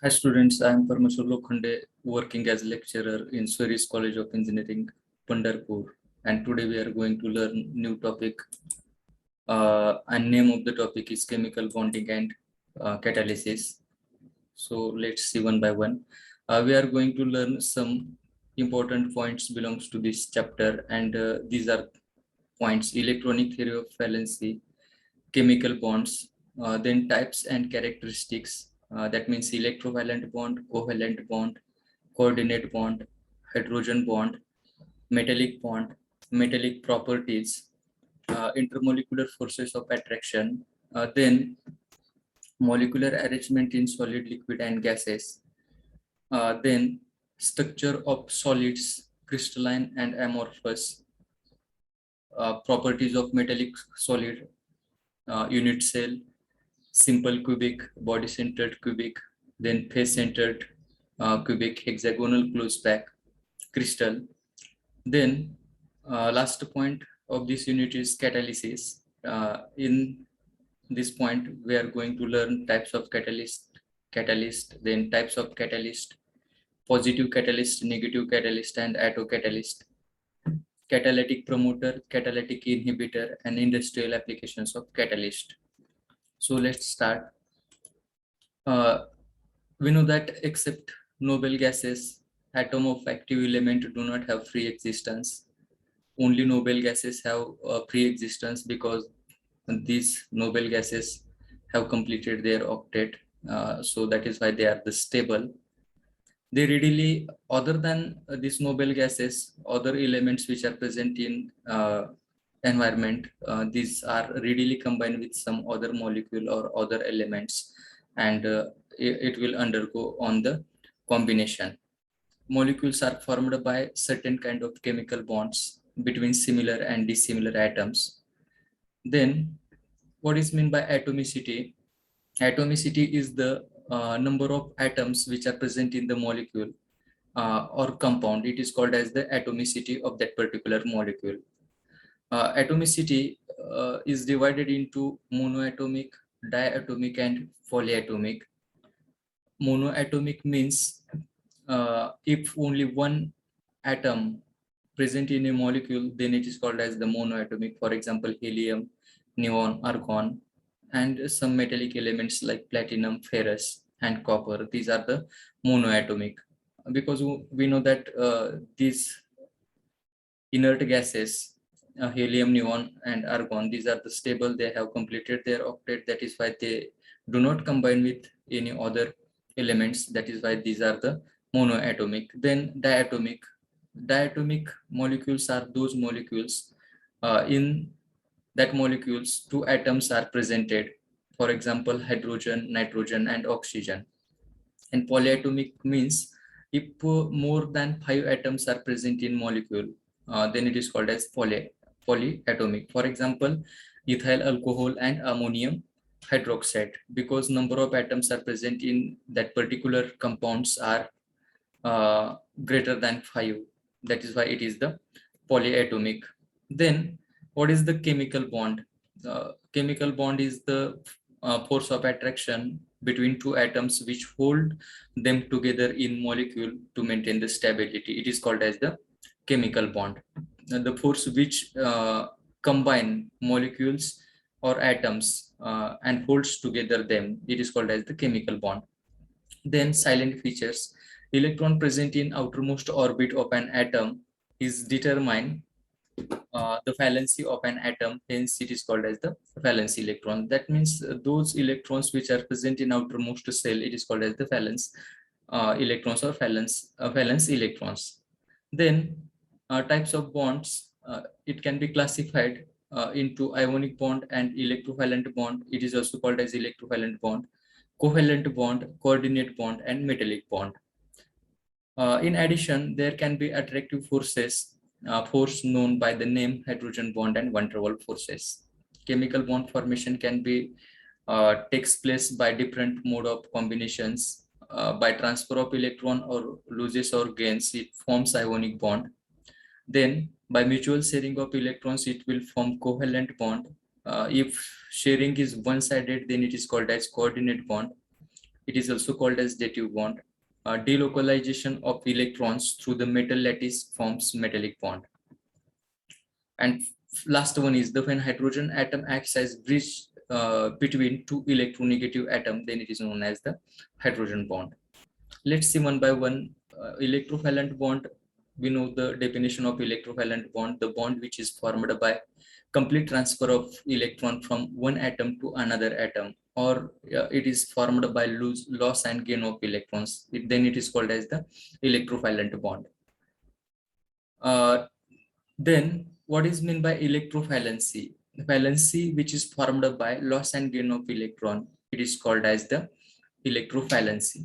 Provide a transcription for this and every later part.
Hi students, I am Parmeshwar Lokhande, working as lecturer in Swaris College of Engineering, Pandharpur, and today we are going to learn new topic. And name of the topic is chemical bonding and catalysis. So let's see one by one. We are going to learn some important points belongs to this chapter, and these are points: electronic theory of valency, chemical bonds, then types and characteristics. That means electrovalent bond, covalent bond, coordinate bond, hydrogen bond, metallic properties, intermolecular forces of attraction, then molecular arrangement in solid, liquid, and gases, then structure of solids, crystalline and amorphous, properties of metallic solid, unit cell, simple cubic, body-centered cubic, then face-centered cubic, hexagonal closed pack, crystal. Then last point of this unit is catalysis. In this point, we are going to learn types of catalyst, then types of catalyst, positive catalyst, negative catalyst, and autocatalyst, catalytic promoter, catalytic inhibitor, and industrial applications of catalyst. So let's start. We know that except noble gases, atom of active element do not have free existence. Only noble gases have pre-existence because these noble gases have completed their octet. So that is why they are the stable. They readily, other than these noble gases, other elements which are present in environment, these are readily combined with some other molecule or other elements, and it will undergo on the combination. Molecules are formed by certain kind of chemical bonds between similar and dissimilar atoms. Then what is meant by atomicity? Atomicity is the number of atoms which are present in the molecule or compound. It is called as the atomicity of that particular molecule. Atomicity is divided into monoatomic, diatomic, and polyatomic. Monoatomic means if only one atom present in a molecule, then it is called as the monoatomic. For example, helium, neon, argon, and some metallic elements like platinum, ferrous, and copper. These are the monoatomic. Because we know that these inert gases, helium, neon, and argon, these are the stable. They have completed their octet. That is why they do not combine with any other elements. That is why these are the monoatomic. Then diatomic. Diatomic molecules are those molecules in that molecules two atoms are presented. For example, hydrogen, nitrogen, and oxygen. And polyatomic means if more than 5 atoms are present in molecule, then it is called as polyatomic. For example, ethyl alcohol and ammonium hydroxide, because number of atoms are present in that particular compounds are greater than 5. That is why it is the polyatomic. Then what is the chemical bond? Chemical bond is the force of attraction between two atoms which hold them together in molecule to maintain the stability. It is called as the chemical bond. The force which combine molecules or atoms and holds together them, it is called as the chemical bond. Then silent features. Electron present in outermost orbit of an atom is determined the valency of an atom, hence it is called as the valence electron. That means those electrons which are present in outermost cell, it is called as the valence electrons or valence electrons. Then types of bonds, it can be classified into ionic bond and electrovalent bond. It is also called as electrovalent bond, covalent bond, coordinate bond, and metallic bond. In addition, there can be attractive forces, force known by the name hydrogen bond and van der Waals forces. Chemical bond formation can be takes place by different mode of combinations. By transfer of electron or losses or gains, it forms ionic bond. Then by mutual sharing of electrons, it will form covalent bond. If sharing is one-sided, then it is called as coordinate bond. It is also called as dative bond. Delocalization of electrons through the metal lattice forms metallic bond. And last one is the when hydrogen atom acts as bridge between two electronegative atoms, then it is known as the hydrogen bond. Let's see one by one. Electrovalent bond, we know the definition of electrovalent bond, the bond which is formed by complete transfer of electron from one atom to another atom, or it is formed by loss and gain of electrons. Then it is called as the electrovalent bond. Then what is meant by electrovalency? Valency which is formed by loss and gain of electron, it is called as the electrovalency.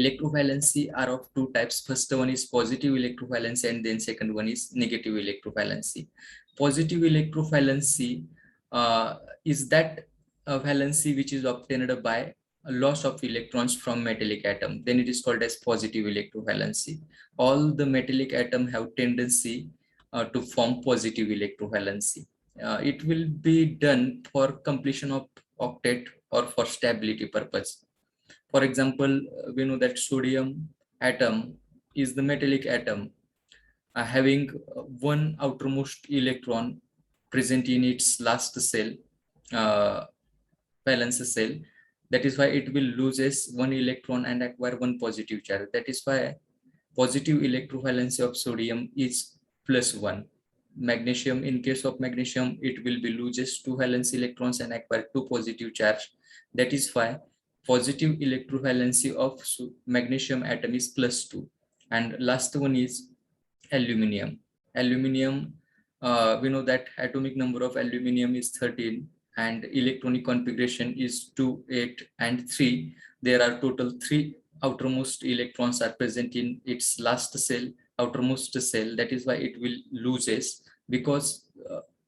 Electrovalency are of two types. First one is positive electrovalency, and then second one is negative electrovalency. Positive electrovalency is that valency which is obtained by a loss of electrons from metallic atom. Then it is called as positive electrovalency. All the metallic atom have tendency to form positive electrovalency. It will be done for completion of octet or for stability purpose. For example, we know that sodium atom is the metallic atom having one outermost electron present in its last cell, valence cell. That is why it will loses one electron and acquire one positive charge. That is why positive electrovalency of sodium is +1. Magnesium, in case of magnesium, it will be loses two valence electrons and acquire two positive charge. That is why positive electrovalency of magnesium atom is +2. And last one is aluminium. Aluminium, we know that atomic number of aluminium is 13 and electronic configuration is 2, 8 and 3. There are total 3 outermost electrons are present in its last cell, outermost cell. That is why it will loses, because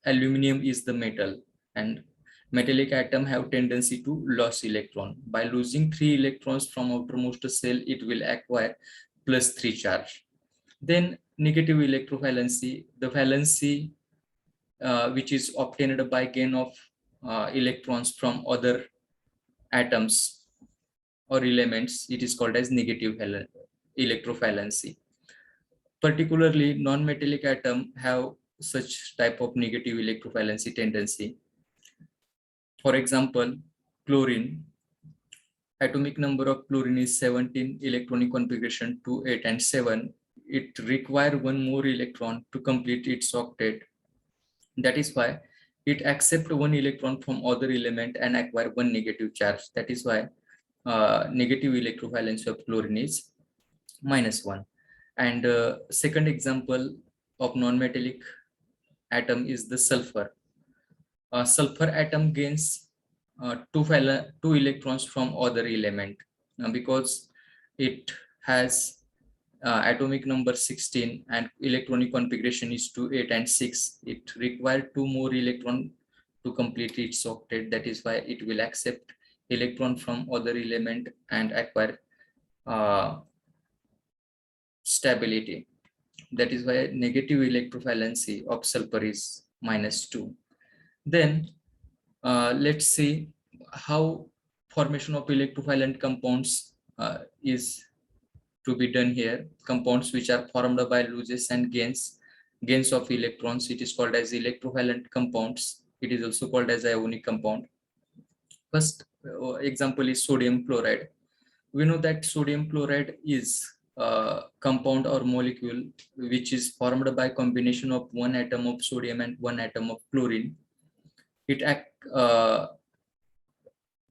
aluminium is the metal and metallic atom have tendency to lose electron. By losing 3 electrons from outermost cell, it will acquire +3 charge. Then negative electrovalency, the valency which is obtained by gain of electrons from other atoms or elements, it is called as negative electrovalency. Particularly non-metallic atom have such type of negative electrovalency tendency. For example, chlorine, atomic number of chlorine is 17, electronic configuration 2, 8 and 7. It requires one more electron to complete its octet. That is why it accepts one electron from other element and acquire one negative charge. That is why negative electrovalency of chlorine is -1. And second example of non-metallic atom is the sulfur. Sulfur atom gains two electrons from other element because it has atomic number 16 and electronic configuration is 2, 8 and 6. It requires 2 more electron to complete its octet. That is why it will accept electron from other element and acquire stability. That is why negative electrovalency of sulfur is -2. Then let's see how formation of electrovalent compounds is to be done here. Compounds which are formed by losses and gains of electrons, it is called as electrovalent compounds. It is also called as ionic compound. First example is sodium chloride. We know that sodium chloride is a compound or molecule which is formed by combination of one atom of sodium and one atom of chlorine.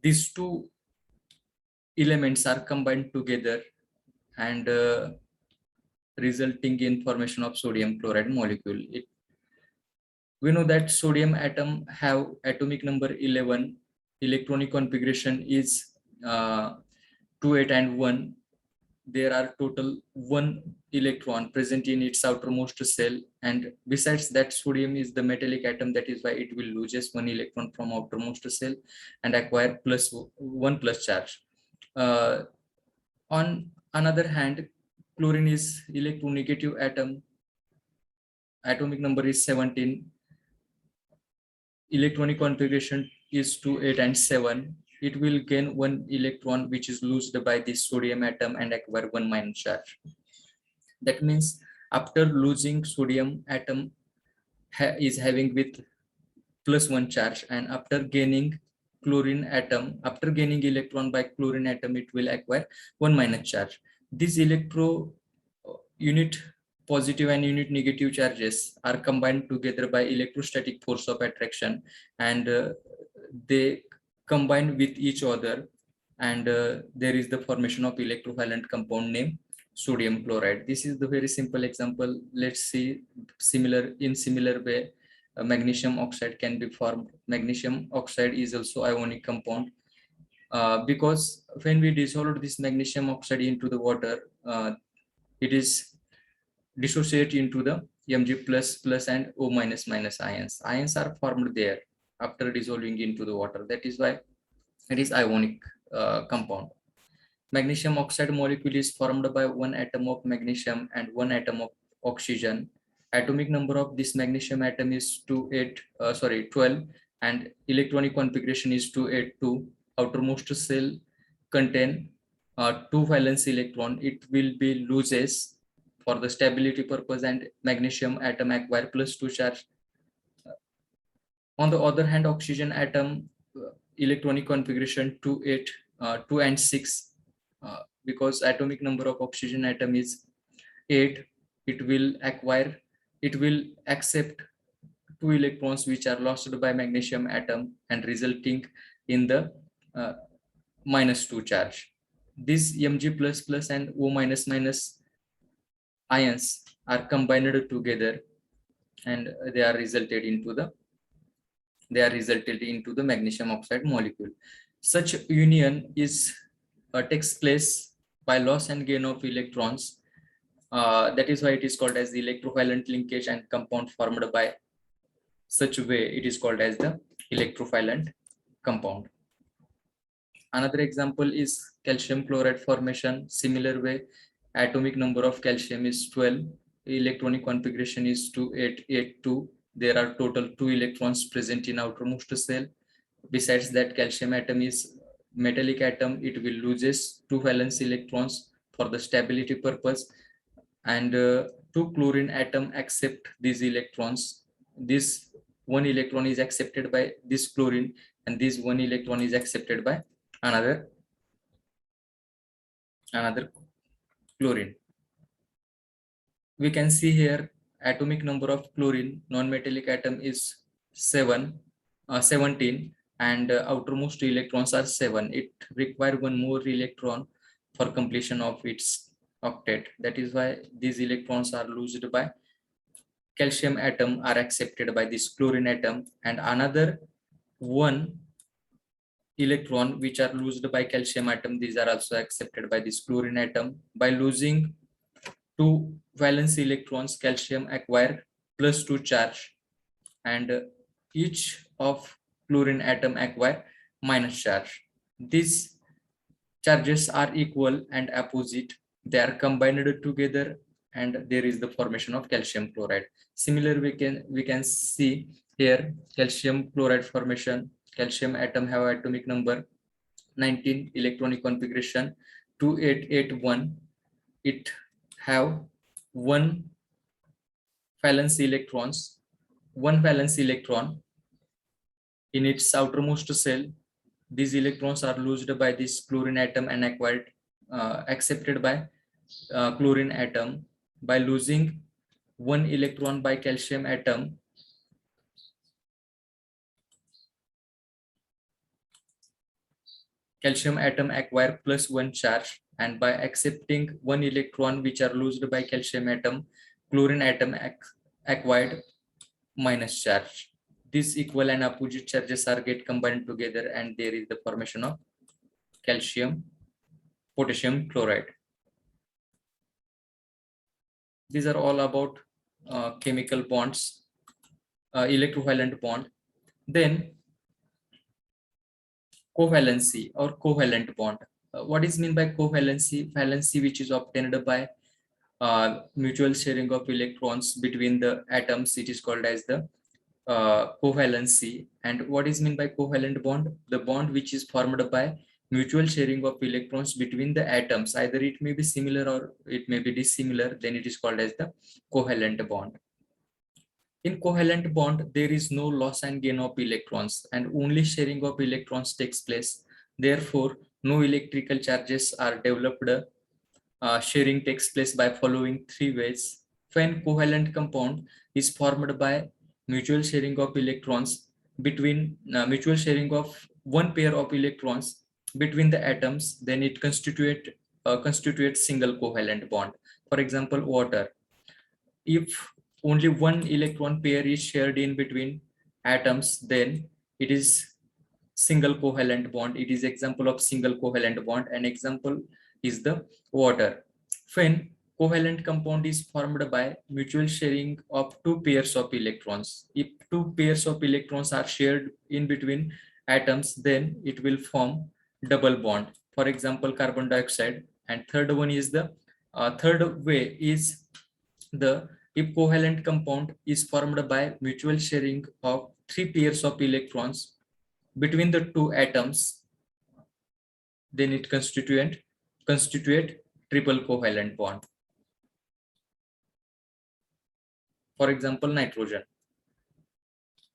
These two elements are combined together and resulting in formation of sodium chloride molecule. We know that sodium atom have atomic number 11, electronic configuration is 2, 8 and 1. There are total 1 electron present in its outermost cell, and besides that sodium is the metallic atom. That is why it will loses 1 electron from outermost cell and acquire +1 charge. On another hand, chlorine is electronegative atom, atomic number is 17, electronic configuration is 2, 8 and 7. it will gain one electron which is loosed by this sodium atom and acquire one minus charge. That means after losing sodium atom is having with plus one charge, and after gaining chlorine atom, after gaining electron by chlorine atom, it will acquire one minus charge. These unit positive and unit negative charges are combined together by electrostatic force of attraction, and they combine with each other, and there is the formation of electrovalent compound named sodium chloride. This is the very simple example. Let's see similar way magnesium oxide can be formed. Magnesium oxide is also ionic compound, because when we dissolve this magnesium oxide into the water, it is dissociate into the Mg plus and O minus ions. Ions are formed there after dissolving into the water. That is why it is ionic compound. Magnesium oxide molecule is formed by one atom of magnesium and one atom of oxygen. Atomic number of this magnesium atom is 12, and electronic configuration is 282. Outermost cell contain 2 valence electron. It will be loses for the stability purpose, and magnesium atom acquire +2 charge. On the other hand, oxygen atom electronic configuration 2 and 6. Because atomic number of oxygen atom is 8, it will accept 2 electrons which are lost by magnesium atom, and resulting in the -2 charge. This Mg++ and O minus ions are combined together, and they are resulted into the magnesium oxide molecule. Such union takes place by loss and gain of electrons. That is why it is called as the electrovalent linkage, and compound formed by such a way, it is called as the electrovalent compound. Another example is calcium chloride formation. Similar way, atomic number of calcium is 12, electronic configuration is 2882. There are total 2 electrons present in outermost cell. Besides that, calcium atom is metallic atom. It will loses 2 valence electrons for the stability purpose, and 2 chlorine atom accept these electrons. This one electron is accepted by this chlorine, and this one electron is accepted by another chlorine. We can see here atomic number of chlorine non-metallic atom is 17, and outermost electrons are 7. It requires one more electron for completion of its octet. That is why these electrons are loosed by calcium atom, are accepted by this chlorine atom, and another one electron which are loosed by calcium atom, these are also accepted by this chlorine atom. By losing 2 valence electrons, calcium acquire +2 charge, and each of chlorine atom acquire minus charge. These charges are equal and opposite. They are combined together, and there is the formation of calcium chloride. Similarly, we can see here calcium chloride formation. Calcium atom have atomic number 19, electronic configuration 2881. It have one valence electron in its outermost cell. These electrons are loosed by this chlorine atom and accepted by chlorine atom. By losing one electron by calcium atom, calcium atom acquire +1 charge, and by accepting one electron which are loosed by calcium atom, chlorine atom acquired minus charge. These equal and opposite charges are get combined together, and there is the formation of calcium potassium chloride. These are all about chemical bonds, electrovalent bond. Then covalency or covalent bond. What is meant by covalency? Valency which is obtained by mutual sharing of electrons between the atoms, it is called as the covalency. And what is meant by covalent bond? The bond which is formed by mutual sharing of electrons between the atoms. Either it may be similar or it may be dissimilar, then it is called as the covalent bond. In covalent bond, there is no loss and gain of electrons, and only sharing of electrons takes place. Therefore, no electrical charges are developed. Sharing takes place by following three ways. When covalent compound is formed by mutual sharing of electrons between mutual sharing of one pair of electrons between the atoms, then it constitutes single covalent bond. For example, water. If only one electron pair is shared in between atoms, then it is single covalent bond. It is example of single covalent bond. An example is the water. When covalent compound is formed by mutual sharing of two pairs of electrons. If two pairs of electrons are shared in between atoms, then it will form double bond. For example, carbon dioxide. And third one is the third way is the if covalent compound is formed by mutual sharing of three pairs of electrons between the two atoms, then it constitute triple covalent bond. For example, nitrogen.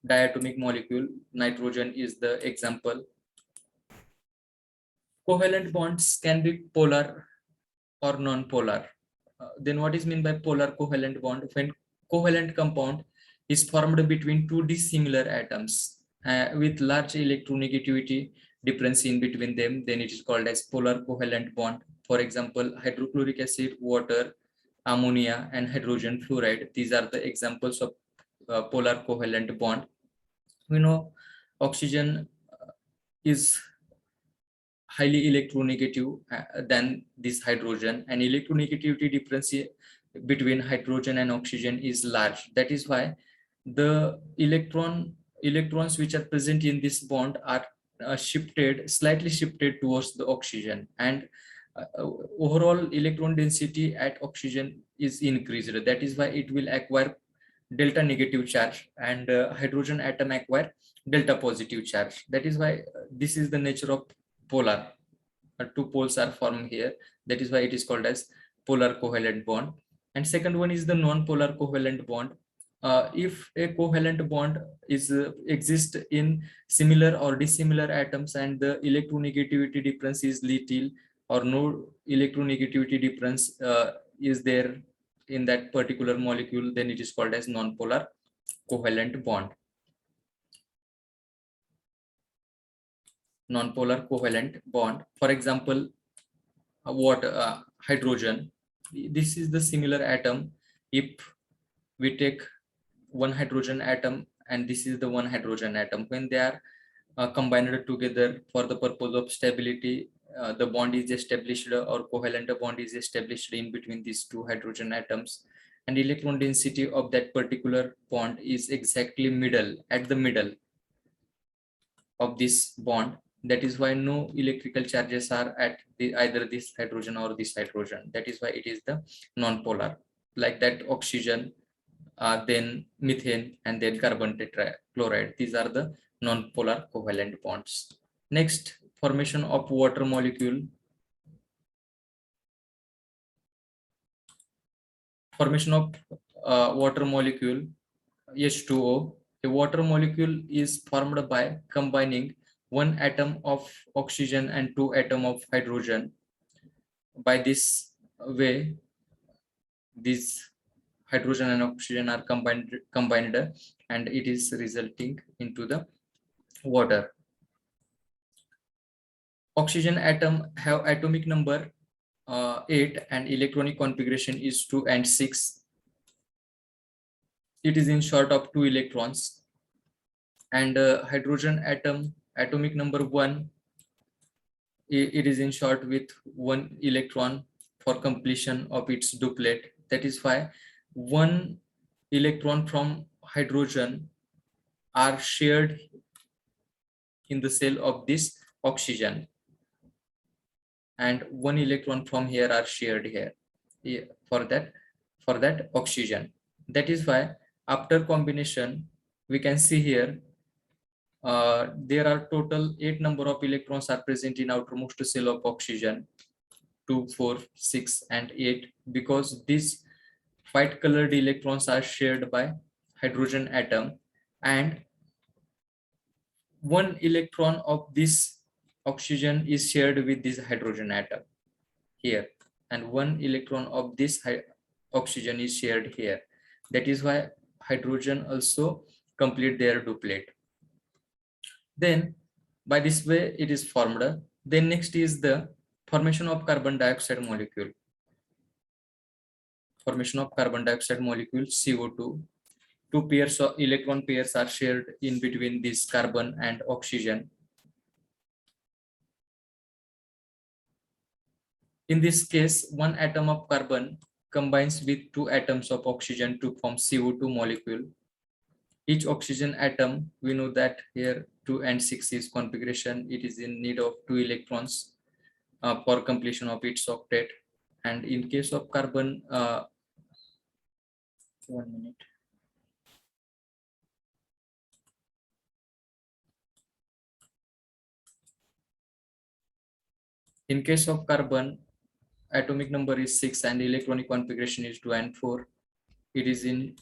Diatomic molecule, nitrogen is the example. Covalent bonds can be polar or non-polar. Then what is meant by polar covalent bond? When covalent compound is formed between two dissimilar atoms with large electronegativity difference in between them, then it is called as polar covalent bond. For example, hydrochloric acid, water, ammonia, and hydrogen fluoride. These are the examples of polar covalent bond. We know oxygen is highly electronegative than this hydrogen, and electronegativity difference between hydrogen and oxygen is large. That is why the electrons which are present in this bond are slightly shifted towards the oxygen, and overall electron density at oxygen is increased. That is why it will acquire delta negative charge, and hydrogen atom acquire delta positive charge. That is why this is the nature of polar. Two poles are formed here. That is why it is called as polar covalent bond. And second one is the non-polar covalent bond. If a covalent bond is exists in similar or dissimilar atoms, and the electronegativity difference is little or no electronegativity difference is there in that particular molecule, then it is called as non-polar covalent bond. Non-polar covalent bond. For example, hydrogen. This is the similar atom. If we take one hydrogen atom and this is the one hydrogen atom, when they are combined together for the purpose of stability, the bond is established, or covalent bond is established in between these two hydrogen atoms, and electron density of that particular bond is exactly at the middle of this bond. That is why no electrical charges are at either this hydrogen or this hydrogen. That is why it is the non-polar. Like that, oxygen, then methane, and then carbon tetrachloride. These are the non-polar covalent bonds. Next, formation of water molecule. Formation of water molecule, H2O. A water molecule is formed by combining one atom of oxygen and two atoms of hydrogen. By this way, these hydrogen and oxygen are combined, and it is resulting into the water. Oxygen atom have atomic number 8 and electronic configuration is 2 and 6. It is in short of 2 electrons. And hydrogen atom atomic number 1, it is in short with 1 electron for completion of its duplet. That is why 1 electron from hydrogen are shared in the cell of this oxygen, and 1 electron from here are shared here for that oxygen. That is why after combination, we can see here there are total 8 number of electrons are present in outermost shell of oxygen, 2, 4, 6, and 8, because these white colored electrons are shared by hydrogen atom, and one electron of this oxygen is shared with this hydrogen atom here, and one electron of this oxygen is shared here. That is why hydrogen also complete their duplet. Then by this way it is formed. Then next is the formation of carbon dioxide molecule. Formation of carbon dioxide molecule, CO2. Two pairs of electron pairs are shared in between this carbon and oxygen. In this case, one atom of carbon combines with two atoms of oxygen to form CO2 molecule. Each oxygen atom, we know that here 2 and 6 is configuration. It is in need of 2 electrons for completion of its octet. And in case of carbon, 1 minute. In case of carbon, atomic number is 6 and electronic configuration is 2 and 4. It is in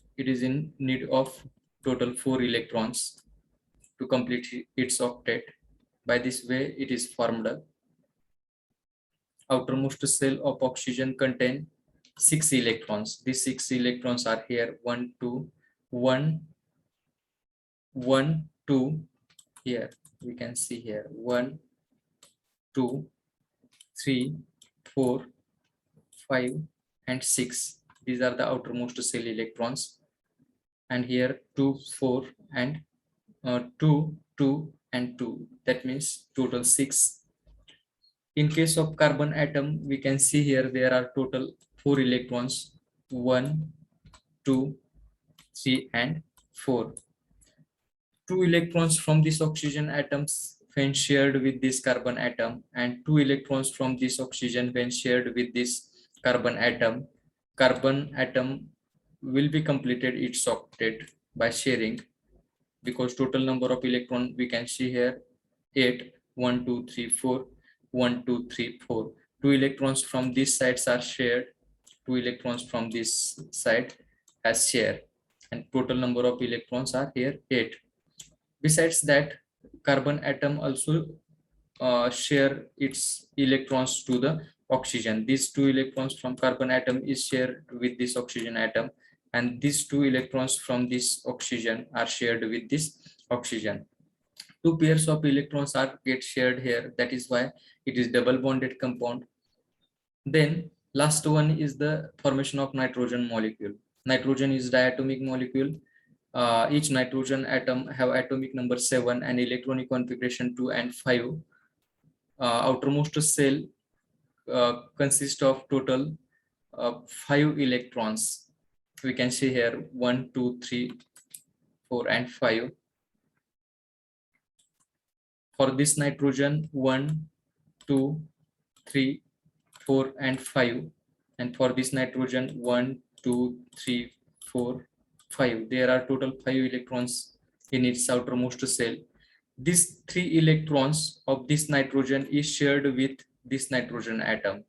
need of total 4 electrons to complete its octet. By this way, it is formed. Outermost shell of oxygen contain 6 electrons. These 6 electrons are here 1, 2, 1, 1, 2. Here we can see here 1, 2, 3, 4, 5, and 6. These are the outermost shell electrons. And here 2, 4, and 2, 2, and 2. That means total 6. In case of carbon atom, we can see here there are total 4 electrons, 1, 2, 3, and 4. 2 electrons from this oxygen atoms when shared with this carbon atom, and 2 electrons from this oxygen when shared with this carbon atom. Carbon atom will be completed its octet by sharing, because total number of electron we can see here 8, 1, 2, 3, 4, 1, 2, 3, 4. 2 electrons from these sides are shared, 2 electrons from this side as share, and total number of electrons are here 8. Besides that, carbon atom also share its electrons to the oxygen. These 2 electrons from carbon atom is shared with this oxygen atom, and these 2 electrons from this oxygen are shared with this oxygen. 2 pairs of electrons are get shared here. That is why it is double bonded compound. Then last one is the formation of nitrogen molecule. Nitrogen is diatomic molecule. Each nitrogen atom have atomic number 7 and electronic configuration 2 and 5. Outermost shell consists of total 5 electrons. We can see here 1, 2, 3, 4, and 5. For this nitrogen 1, 2, 3, 4, and 5, and for this nitrogen 1, 2, 3, 4, 5. There are total 5 electrons in its outermost shell. These 3 electrons of this nitrogen is shared with this nitrogen atom.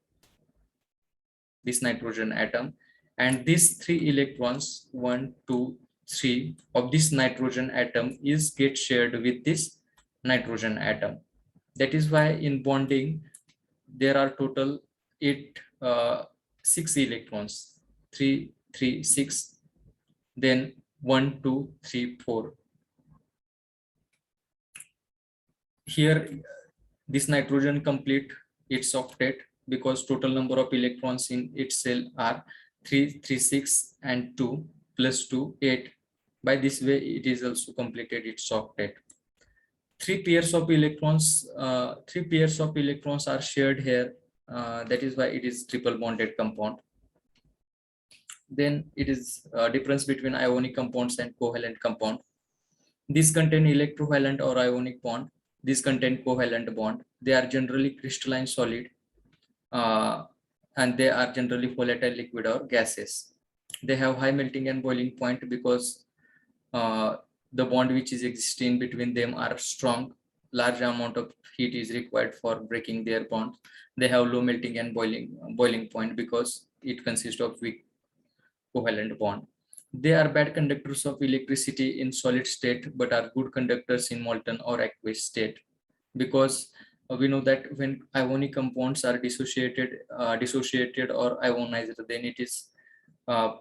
And these 3 electrons 1, 2, 3 of this nitrogen atom is get shared with this nitrogen atom. That is why in bonding there are total 6 electrons, 3, 3, 6, then 1, 2, 3, 4. Here this nitrogen complete its octet, because total number of electrons in its cell are 3, 3, 6, and 2 plus 2, 8. By this way it is also completed its octet. 3 pairs of electrons are shared here. That is why it is triple bonded compound. Then it is difference between ionic compounds and covalent compound. These contain electrovalent or ionic bond. These contain covalent bond. They are generally crystalline solid, and they are generally volatile liquid or gases. They have high melting and boiling point because the bond which is existing between them are strong. Large amount of heat is required for breaking their bond. They have low melting and boiling point because it consists of weak covalent bond. They are bad conductors of electricity in solid state, but are good conductors in molten or aqueous state, because we know that when ionic compounds are dissociated or ionized, then it is uh,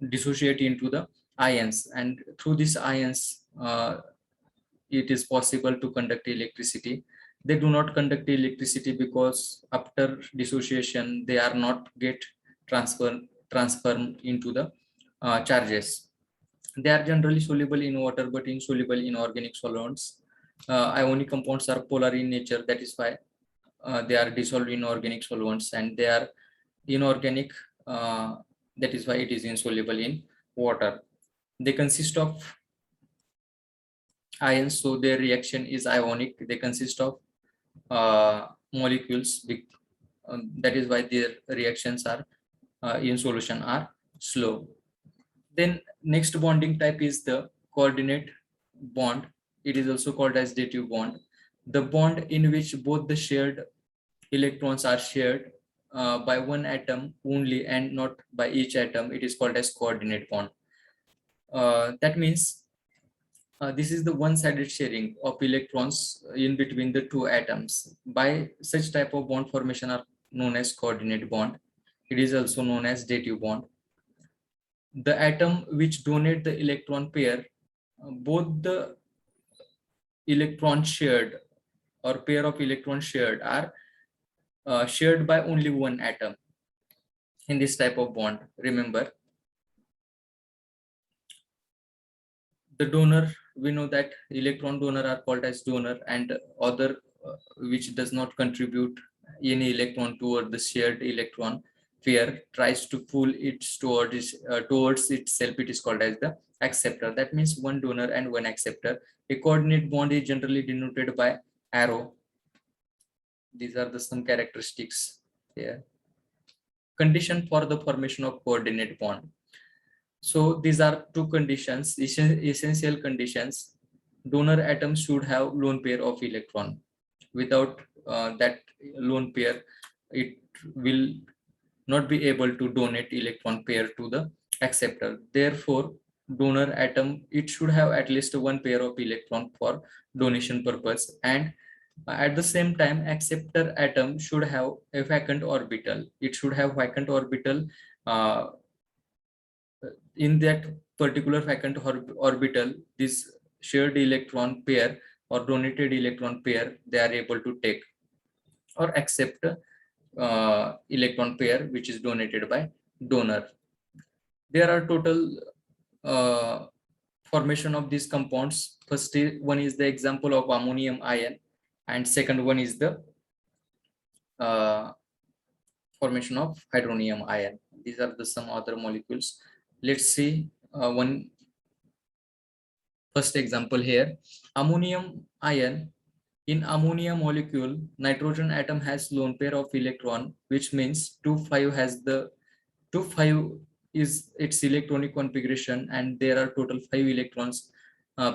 dissociate into the ions, and through these ions it is possible to conduct electricity. They do not conduct electricity because after dissociation they are not get transformed into the charges. They are generally soluble in water but insoluble in organic solvents. Ionic compounds are polar in nature, that is why they are dissolved in organic solvents, and they are inorganic, that is why it is insoluble in water. They consist of ions, so their reaction is ionic. They consist of molecules, that is why their reactions are in solution are slow. Then next bonding type is the coordinate bond. It is also called as dative bond. The bond in which both the shared electrons are shared by one atom only and not by each atom, it is called as coordinate bond. That means this is the one-sided sharing of electrons in between the two atoms. By such type of bond formation are known as coordinate bond. It is also known as dative bond. The atom which donate the electron pair, both the electron shared or pair of electrons shared are shared by only one atom in this type of bond. Remember, the donor, we know that electron donor are called as donor, and other which does not contribute any electron toward the shared electron pair tries to pull it towards itself, it is called as the acceptor. That means one donor and one acceptor. A coordinate bond is generally denoted by arrow. These are the some characteristics here. Condition for the formation of coordinate bond. So these are two conditions, essential conditions. Donor atom should have lone pair of electron. Without that lone pair, it will not be able to donate electron pair to the acceptor. Therefore, donor atom, it should have at least one pair of electron for donation purpose, and at the same time acceptor atom should have a vacant orbital. It should have vacant orbital. In that particular vacant orbital, this shared electron pair or donated electron pair, they are able to take or accept electron pair which is donated by donor. There are total formation of these compounds. First one is the example of ammonium ion, and second one is the formation of hydronium ion. These are the some other molecules. Let's see one first example here. Ammonium ion. In ammonia molecule, nitrogen atom has lone pair of electron, which means 2,5 has the 2,5 is its electronic configuration, and there are total 5 electrons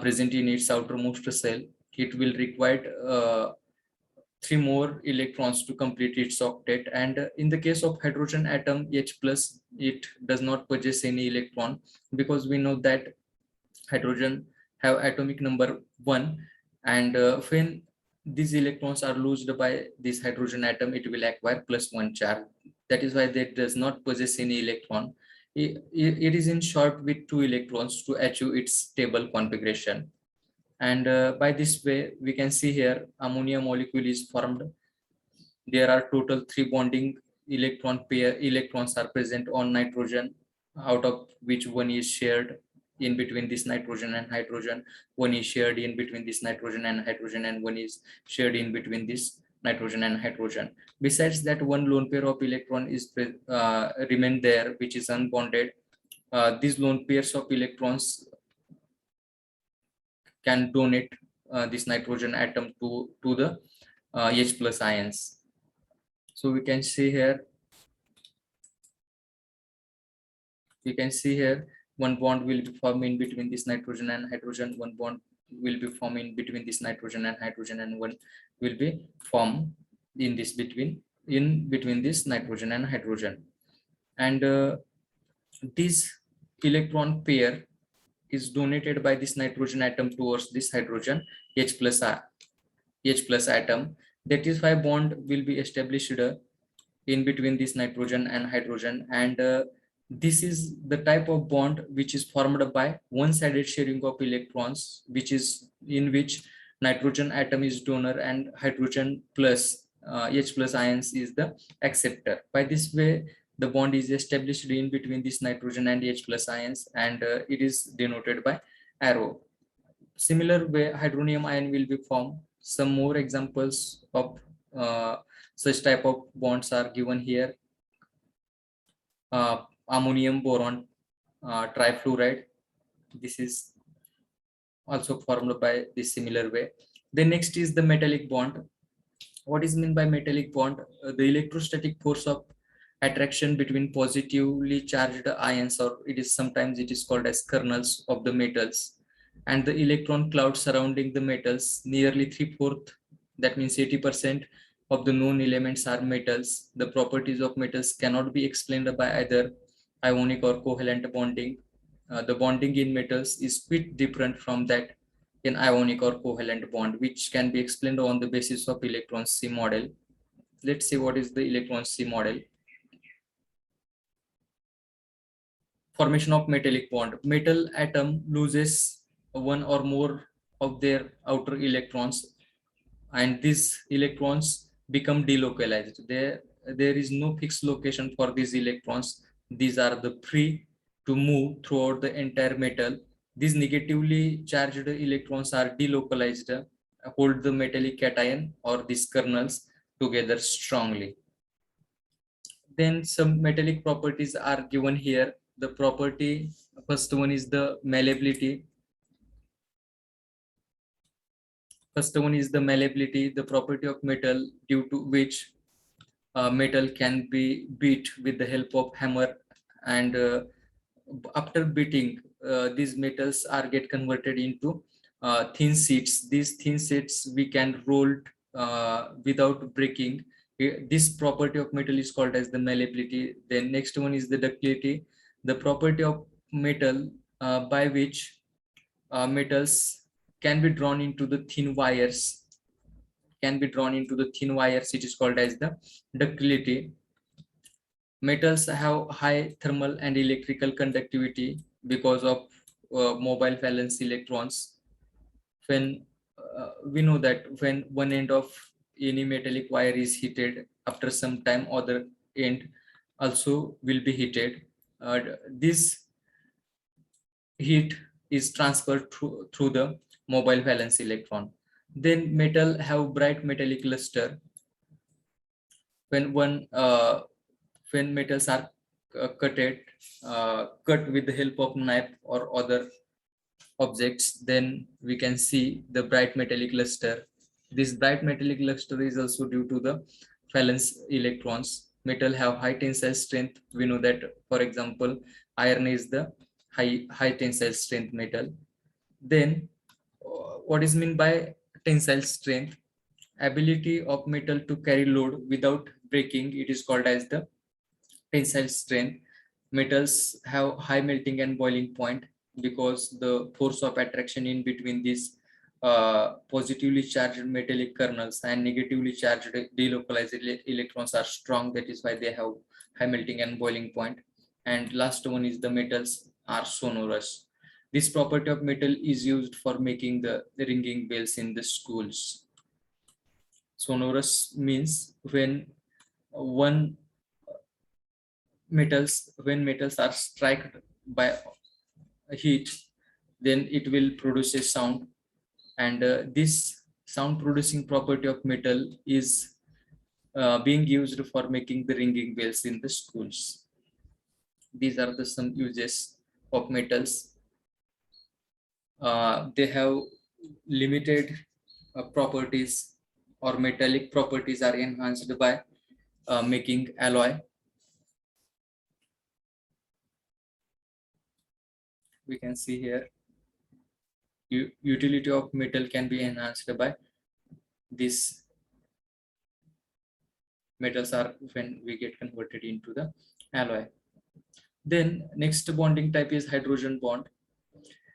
present in its outermost shell. It will require 3 more electrons to complete its octet, and in the case of hydrogen atom H plus, it does not possess any electron, because we know that hydrogen have atomic number 1, and when these electrons are loosed by this hydrogen atom, it will acquire +1 charge. That is why it does not possess any electron. It is in short with 2 electrons to achieve its stable configuration. And by this way, we can see here ammonia molecule is formed. There are total 3 bonding electrons are present on nitrogen, out of which one is shared in between this nitrogen and hydrogen, one is shared in between this nitrogen and hydrogen, and one is shared in between this nitrogen and hydrogen. Besides that, one lone pair of electron is remain there, which is unbonded. These lone pairs of electrons can donate this nitrogen atom to the H plus ions. So we can see here one bond will be formed in between this nitrogen and hydrogen, one bond will be formed in between this nitrogen and hydrogen, and one will be formed in this between this nitrogen and hydrogen. And this electron pair is donated by this nitrogen atom towards this hydrogen H plus atom. That is why bond will be established in between this nitrogen and hydrogen, and this is the type of bond which is formed by one-sided sharing of electrons, which is in which nitrogen atom is donor and hydrogen plus H plus ions is the acceptor. By this way, the bond is established in between this nitrogen and H plus ions, and it is denoted by arrow. Similar way, hydronium ion will be formed. Some more examples of such type of bonds are given here. Ammonium boron trifluoride. This is also formed by this similar way. The next is the metallic bond. What is meant by metallic bond? The electrostatic force of attraction between positively charged ions, or sometimes it is called as kernels of the metals, and the electron cloud surrounding the metals. Nearly 3/4, that means 80% of the known elements are metals. The properties of metals cannot be explained by either ionic or covalent bonding. The bonding in metals is quite different from that in ionic or covalent bond, which can be explained on the basis of electron C model. Let's see what is the electron C model. Formation of metallic bond. Metal atom loses one or more of their outer electrons, and these electrons become delocalized. There is no fixed location for these electrons. These are the free to move throughout the entire metal. These negatively charged electrons are delocalized, hold the metallic cation or these kernels together strongly. Then some metallic properties are given here. The property, first one is the malleability. First one is the malleability, the property of metal due to which metal can be beat with the help of hammer, and after beating, these metals are get converted into thin sheets. These thin sheets we can roll without breaking. This property of metal is called as the malleability. Then next one is the ductility, the property of metal by which metals can be drawn into the thin wires. It is called as the ductility. Metals have high thermal and electrical conductivity because of mobile valence electrons. When we know that when one end of any metallic wire is heated, after some time other end also will be heated. This heat is transferred through the mobile valence electron. Then metal have bright metallic luster. When when metals are cut with the help of knife or other objects, then we can see the bright metallic luster. This bright metallic luster is also due to the valence electrons. Metal have high tensile strength. We know that, for example, iron is the high tensile strength metal. Then what is meant by tensile strength? Ability of metal to carry load without breaking, it is called as the tensile strength. Metals have high melting and boiling point because the force of attraction in between these positively charged metallic kernels and negatively charged delocalized electrons are strong. That is why they have high melting and boiling point. And last one is the metals are sonorous. This property of metal is used for making the ringing bells in the schools. Sonorous means when metals are struck by heat, then it will produce a sound, and this sound producing property of metal is being used for making the ringing bells in the schools. These are the some uses of metals. They have limited properties, or metallic properties are enhanced by making alloy. we can see here, utility of metal can be enhanced by this metals are when we get converted into the alloy. Then next bonding type is hydrogen bond.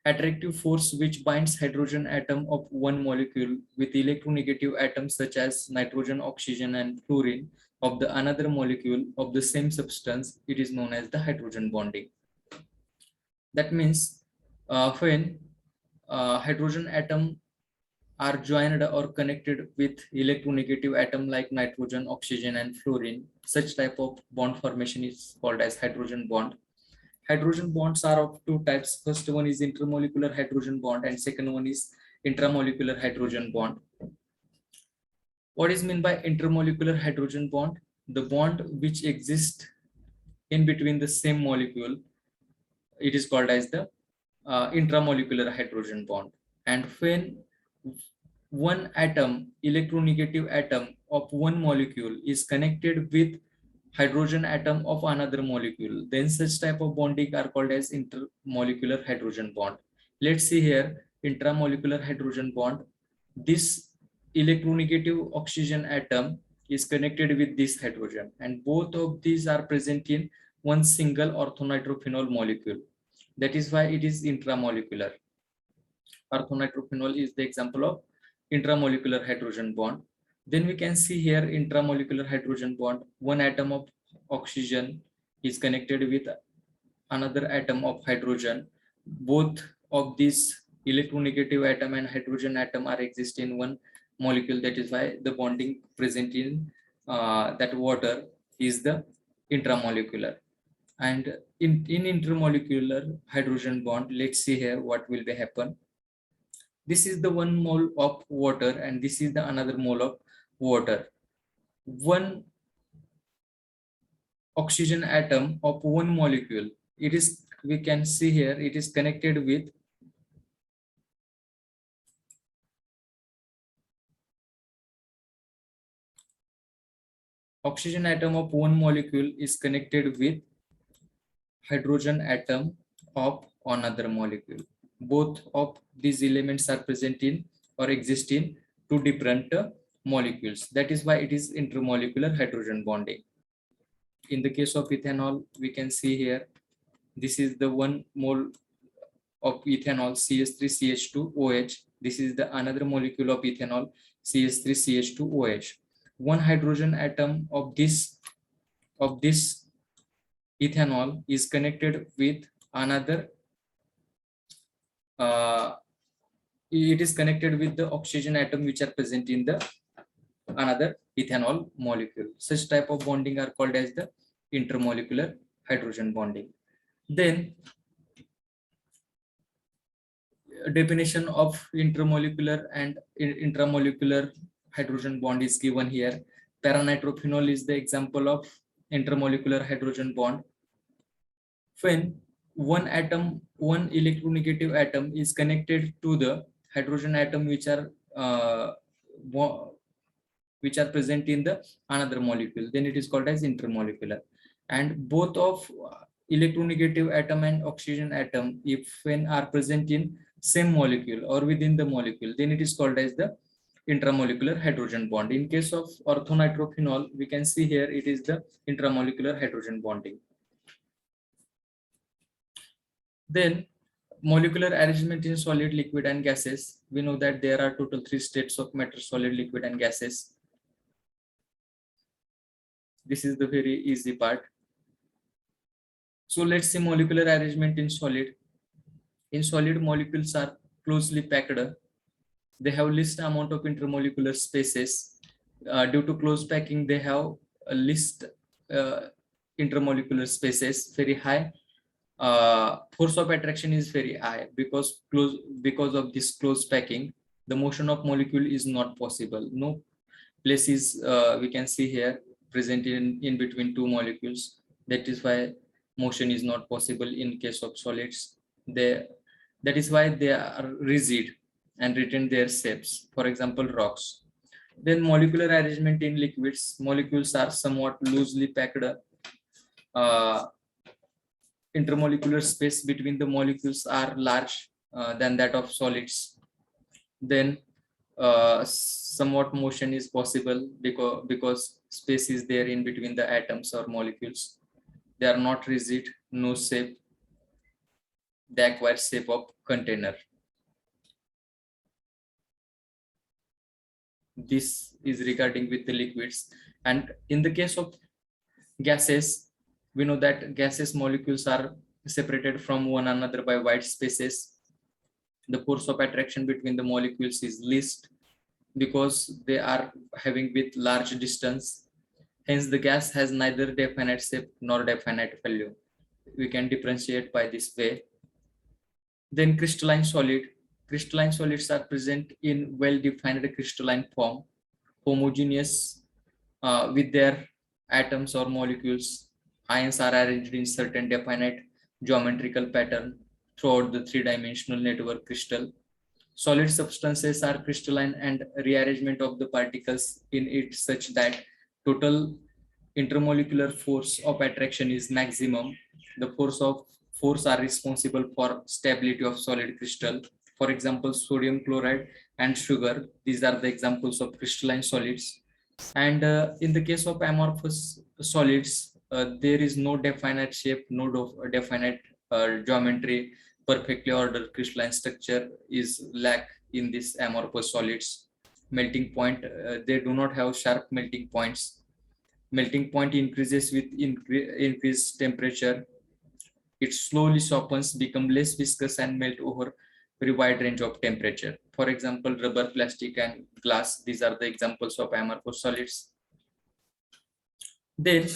Attractive force which binds hydrogen atom of one molecule with electronegative atoms such as nitrogen, oxygen, and fluorine of the another molecule of the same substance, it is known as the hydrogen bonding. That means when hydrogen atom are joined or connected with electronegative atom like nitrogen, oxygen, and fluorine, such type of bond formation is called as hydrogen bond. Hydrogen bonds are of two types. First one is intermolecular hydrogen bond and second one is intramolecular hydrogen bond. What is meant by intermolecular hydrogen bond? The bond which exists in between the same molecule, it is called as the intramolecular hydrogen bond. And when one atom, electronegative atom of one molecule is connected with hydrogen atom of another molecule, then such type of bonding are called as intermolecular hydrogen bond. Let's see here, intramolecular hydrogen bond. This electronegative oxygen atom is connected with this hydrogen, and both of these are present in one single orthonitrophenol molecule. That is why it is intramolecular. Orthonitrophenol is the example of intramolecular hydrogen bond. Then we can see here intramolecular hydrogen bond. One atom of oxygen is connected with another atom of hydrogen. Both of these electronegative atom and hydrogen atom are exist in one molecule. That is why the bonding present in that water is the intramolecular. And in intermolecular hydrogen bond, let's see here what will be happen. This is the one mole of water and this is the another mole of water. One oxygen atom of one molecule, it is, we can see here, it is connected with oxygen atom of one molecule is connected with hydrogen atom of another molecule. Both of these elements are present in or exist in two different molecules. That is why it is intermolecular hydrogen bonding. In the case of ethanol, we can see here, this is the one mole of ethanol, CH3CH2OH. This is the another molecule of ethanol, CH3CH2OH. One hydrogen atom of this ethanol is connected with another, it is connected with the oxygen atom which are present in the another ethanol molecule. Such type of bonding are called as the intermolecular hydrogen bonding. Then definition of intermolecular and intramolecular hydrogen bond is given here. Paranitrophenol is the example of intermolecular hydrogen bond. When one atom, one electronegative atom is connected to the hydrogen atom which are present in the another molecule, then it is called as intermolecular. And both of electronegative atom and oxygen atom, if when are present in same molecule or within the molecule, then it is called as the intramolecular hydrogen bond. In case of orthonitrophenol, we can see here it is the intramolecular hydrogen bonding. Then molecular arrangement in solid, liquid, and gases. We know that there are total 3 states of matter: solid, liquid, and gases. This is the very easy part. So let's see molecular arrangement in solid. In solid, molecules are closely packed. They have least amount of intermolecular spaces. Due to close packing, they have a least intermolecular spaces, very high. Force of attraction is very high because of this close packing, the motion of molecule is not possible. No places we can see here present in between two molecules. That is why motion is not possible in case of solids. That is why they are rigid and retain their shapes. For example, rocks. Then molecular arrangement in liquids. Molecules are somewhat loosely packed. intermolecular space between the molecules are large than that of solids, then somewhat motion is possible because space is there in between the atoms or molecules. They are not rigid, no shape. They acquire shape of container. This is regarding with the liquids. And in the case of gases, we know that gaseous molecules are separated from one another by wide spaces. The force of attraction between the molecules is least because they are having with large distance. Hence, the gas has neither definite shape nor definite volume. We can differentiate by this way. Then crystalline solid. Crystalline solids are present in well-defined crystalline form, homogeneous with their atoms or molecules. Ions are arranged in certain definite geometrical pattern throughout the three-dimensional network crystal. Solid substances are crystalline and rearrangement of the particles in it such that total intermolecular force of attraction is maximum. The force are responsible for stability of solid crystal. For example, sodium chloride and sugar. These are the examples of crystalline solids. And in the case of amorphous solids, there is no definite shape, no definite geometry. Perfectly ordered crystalline structure is lack in these amorphous solids. Melting point, they do not have sharp melting points. Melting point increases with increased temperature. It slowly softens, become less viscous and melt over very wide range of temperature. For example, rubber, plastic and glass. These are the examples of amorphous solids. Then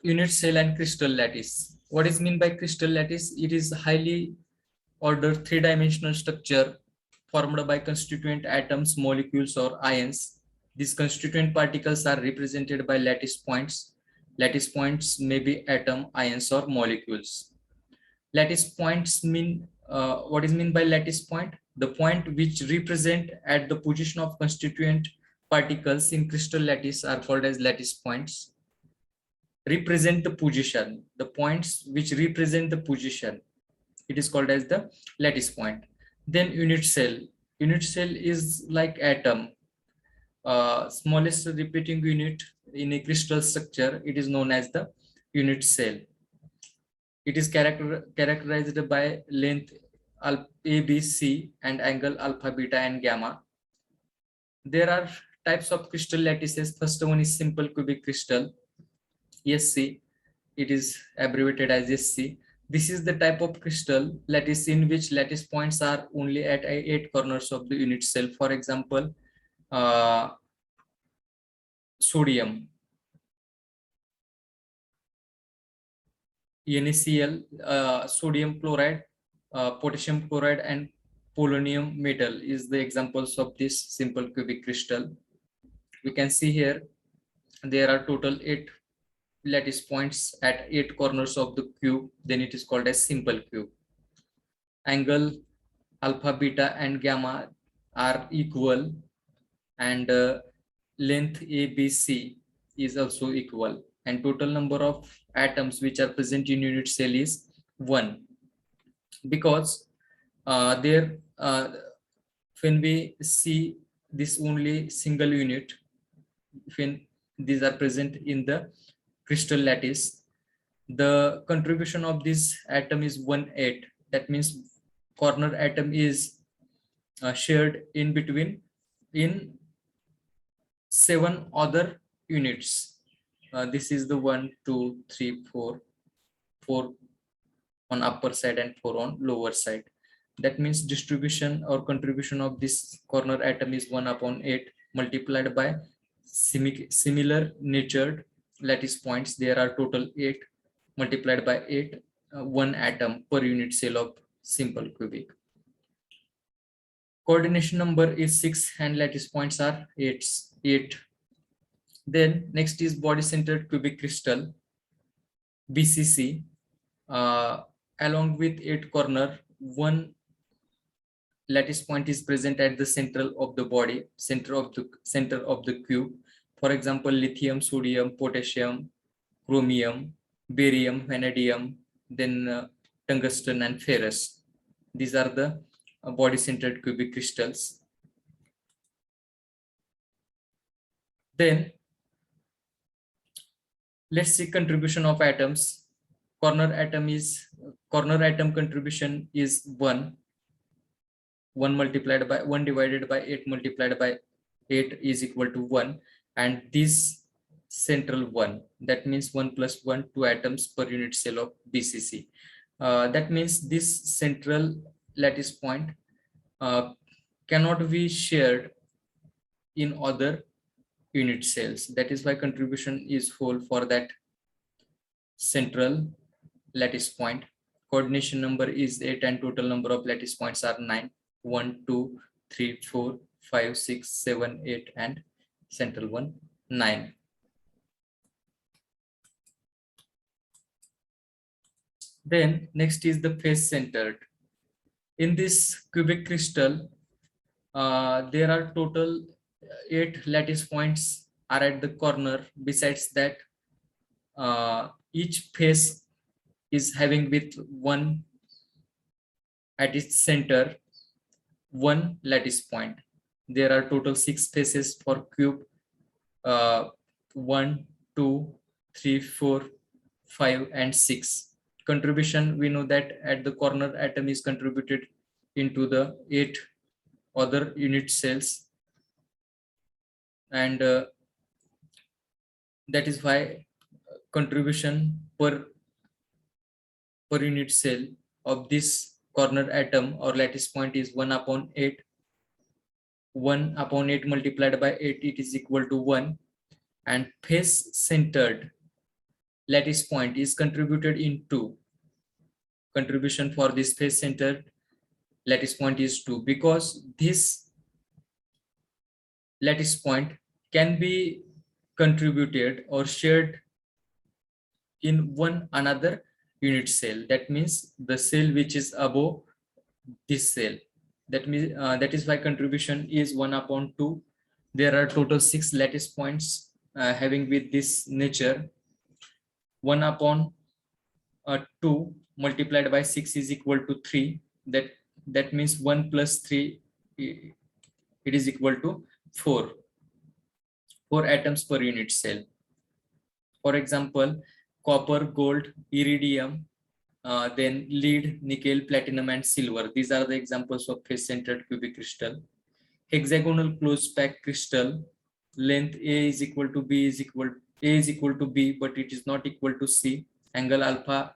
unit cell and crystal lattice. What is meant by crystal lattice? It is highly ordered three-dimensional structure formed by constituent atoms, molecules or ions. These constituent particles are represented by lattice points. Lattice points may be atom, ions or molecules. Lattice points mean, what is meant by lattice point? The point which represent at the position of constituent particles in crystal lattice are called as lattice points. Represent the position, the points which represent the position, it is called as the lattice point. Then unit cell. Unit cell is like atom, smallest repeating unit in a crystal structure. It is known as the unit cell. It is characterized by length A, B, C and angle alpha, beta and gamma. There are types of crystal lattices. First one is simple cubic crystal, SC. It is abbreviated as SC. This is the type of crystal lattice in which lattice points are only at 8 corners of the unit cell. For example, sodium, NaCl, sodium chloride, potassium chloride and polonium metal is the examples of this simple cubic crystal. We can see here there are total 8 lattice points at 8 corners of the cube. Then it is called as simple cube. Angle alpha, beta and gamma are equal, and length ABC is also equal, and total number of atoms which are present in unit cell is 1, because there when we see this only single unit, when these are present in the crystal lattice, the contribution of this atom is 1/8. That means corner atom is shared in between in 7 other units. This is the 1, 2, 3, 4 on upper side and 4 on lower side. That means distribution or contribution of this corner atom is 1/8 multiplied by similar natured lattice points. There are total 8 multiplied by 8, 1 atom per unit cell of simple cubic. Coordination number is 6 and lattice points are 8. Then next is body centered cubic crystal, BCC. Along with 8 corner, 1 lattice point is present at the center of the body, center of the cube. For example, lithium, sodium, potassium, chromium, barium, vanadium, then tungsten and ferrous. These are the body-centered cubic crystals. Then let's see contribution of atoms. Corner atom contribution is 1. 1 multiplied by 1 divided by 8 multiplied by 8 is equal to 1, and this central 1, that means 1 plus 1, 2 atoms per unit cell of BCC. That means this central lattice point cannot be shared in other unit cells. That is why contribution is whole for that central lattice point. Coordination number is 8 and total number of lattice points are 9. 1, 2, 3, 4, 5, 6, 7, 8, and central one 9. Then next is the face centered. In this cubic crystal, there are total 8 lattice points are at the corner. Besides that, each face is having with one at its center, one lattice point. There are total 6 faces for cube. 1, 2, 3, 4, 5, and 6. Contribution, we know that at the corner atom is contributed into the 8 other unit cells, and that is why contribution per unit cell of this corner atom or lattice point is 1 upon 8. 1 upon 8 multiplied by 8, it is equal to 1, and face centered lattice point is contributed in 2. Contribution for this face centered lattice point is 2, because this lattice point can be contributed or shared in one another unit cell. That means the cell which is above this cell. That means that is why contribution is 1 upon 2. There are total 6 lattice points having with this nature. 1 upon 2 multiplied by 6 is equal to 3. That means 1 plus 3, it is equal to 4. 4 atoms per unit cell. For example, copper, gold, iridium, then lead, nickel, platinum, and silver. These are the examples of face-centered cubic crystal. Hexagonal closed pack crystal, length A is equal to B is equal A is equal to B, but it is not equal to C. Angle alpha